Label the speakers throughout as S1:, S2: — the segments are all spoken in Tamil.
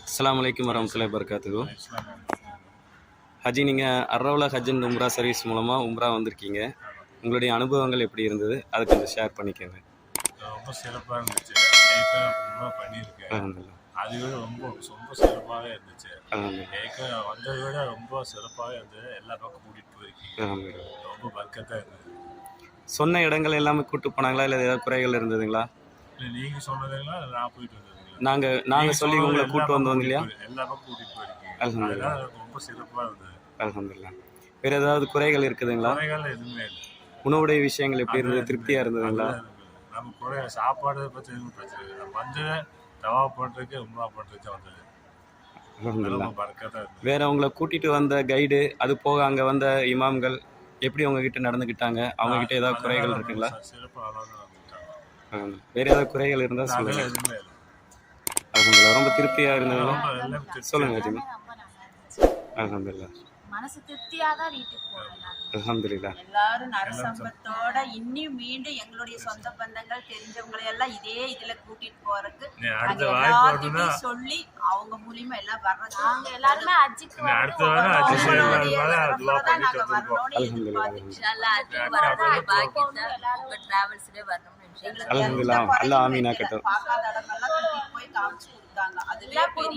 S1: அஸ்ஸலாமு அலைக்கும் வரஹ்மத்துல்லாஹி வபரகாத்துஹு. ஹஜி, நீங்கள் அர்ரவுலா ஹஜ் அண்ட் உம்ரா சர்வீஸ் மூலமாக உம்ரா வந்திருக்கீங்க. உங்களுடைய அனுபவங்கள் எப்படி இருந்தது, அதை கொஞ்சம் ஷேர் பண்ணிக்கோங்க.
S2: ரொம்ப சிறப்பாக இருந்துச்சு. ஏற்கனவே பண்ணியிருக்கேன்.
S1: அல்ஹம்துலில்லாஹ்.
S2: அதை விட ரொம்ப ரொம்ப சிறப்பாகவே இருந்துச்சு.
S1: அல்ஹம்துலில்லாஹ்.
S2: ஏற்கனவே வந்ததை விட ரொம்ப சிறப்பாகவே இருந்தது. எல்லா பக்கம் கூட்டிகிட்டு போயிருக்கீங்க.
S1: அல்ஹம்துலில்லாஹ்.
S2: ரொம்ப பர்க்கத்தாக இருந்தது.
S1: சொன்ன இடங்கள் எல்லாமே கூட்டு போனாங்களா, இல்லை ஏதாவது குறைகள் இருந்ததுங்களா?
S2: இல்லை, நீங்கள் சொன்னதுங்களா இல்லை நான் போயிட்டு வந்ததுங்களா?
S1: நாங்கள் சொல்லி உங்களை கூட்டு வந்தோம் இல்லையா?
S2: எல்லா பக்கம் கூட்டிகிட்டு போயிருக்கீங்க.
S1: அல்ஹம்துலில்லாஹ்.
S2: அதெல்லாம் ரொம்ப சிறப்பாக இருந்தது.
S1: அல்ஹம்துலில்லாஹ். வேறு ஏதாவது குறைகள் இருக்குதுங்களா?
S2: குறைகள் எதுவுமே இல்லை.
S1: உணவுடைய விஷயங்கள் எப்படி இருந்தது, திருப்தியாக இருந்ததுங்களா?
S2: நம்ம குறை சாப்பாடு பற்றி எதுவும் பிரச்சனை இல்லை. நம்ம வந்து தவா பண்ணுறதுக்கு உம்ரா பண்ணுறதுக்கு வந்தது.
S1: அல்ஹம்துலில்லாஹ்.
S2: ரொம்ப பர்க்கத்தாக இருந்தது.
S1: வேற உங்களை கூட்டிட்டு வந்த கைடு, அது போக அங்கே வந்த இமாம்கள் எப்படி உங்ககிட்ட நடந்துக்கிட்டாங்க? அவங்ககிட்ட ஏதாவது குறைகள் இருக்குங்களா?
S2: சிறப்பாக நல்லா தான் வந்துட்டாங்க.
S1: வேற ஏதாவது குறைகள் இருந்தால் சொல்லுங்க.
S2: அதெல்லாம் எதுவுமே இல்லை.
S1: அல்ஹம்துலில்லாஹ். ரொம்ப திருப்தியாக இருந்ததுங்களா?
S2: எல்லாம் திருப்தி.
S1: சொல்லுங்க ஹஜி.
S3: ரொம்ப நல்லா இருந்துச்சு.
S1: அல்ஹம்துலில்லாஹ்.
S3: மனசு திருப்தியாக தான் வீட்டுக்கு போகலாம்.
S1: அல்ஹம்துலில்லாஹ்.
S3: எல்லாரும் நரசம்பத்தோட இன்னும் மீண்டும் எங்களுடைய சொந்த பந்தங்கள் தெரிஞ்சவங்களை எல்லாம் இதே இதுல கூட்டிட்டு போறதுக்கு
S2: அடுத்த
S3: நாங்க
S2: வாய்ப்பு வருதுன்னா
S3: எல்லார்கிட்டயும் சொல்லி அவங்க மூலியமா எல்லாம் வர்றது. நாங்க
S4: எல்லாருமே அஜிக்கு
S2: அடுத்த வாரம் அஜி செய்வாங்க.
S3: உங்களுடைய
S2: துவா
S3: சிறப்புல தான்
S2: பண்ணிட்டு
S3: நாங்க
S2: வந்திருக்கோம்.
S3: வரணும்னு
S1: அல்ஹம்துலில்லாஹ்.
S3: எதிர்பார்த்துட்டு
S4: இன்ஷாஅல்லாஹ் அஜிக்கு வரணும் பாக்கிட்டா உங்க டிராவல்ஸ்லயே வரணும்னு
S3: எங்களுக்கு
S1: அல்ஹம்துலில்லாஹ்.
S3: எந்த
S1: அல்லாஹ்
S3: குறையும்
S1: ஆமீன்
S3: வைக்கல.
S1: ஆக்கட்டும்.
S3: பார்க்காத இடமெல்லாம் கூட்டிட்டு போய் காமிச்சு கொடுத்தாங்க. அதுவே பெரிய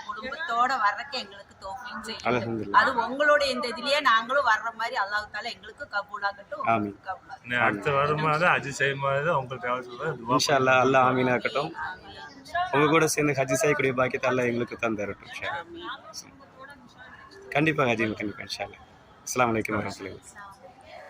S3: குடும்பத்தோட வர்றதுக்கு எங்களுக்கு தௌஃபீக் செய்யுங்க.
S1: அல்ஹம்துலில்லாஹ்.
S3: அது உங்களுடைய இந்த இதுலயே நாங்களும் வர்ற மாதிரி அல்லாஹ் தாலா எங்களுக்கு கபூலாகட்டும்.
S1: ஆமீன்.
S3: உங்களுக்கு கபூலாகட்டும்.
S2: அடுத்த வருமானது அஜி செய்யும் போது தான் உங்களுக்கு தேவைப்படுது.
S1: இன்ஷா அல்லாஹ் அல்லாஹ் ஆமீன் ஆக்கட்டும். உங்க கூட சேர்ந்து ஹஜ் செய்யக்கூடிய பாக்கியத்தை அல்லாஹ் எங்களுக்கு தந்தரட்டும். இன்ஷா அல்லாஹ். கண்டிப்பாக ஹஜி, கண்டிப்பாக இன்ஷா அல்லாஹ். அஸ்ஸலாமு அலைக்கும் வரஹ்மத்துல்லாஹி.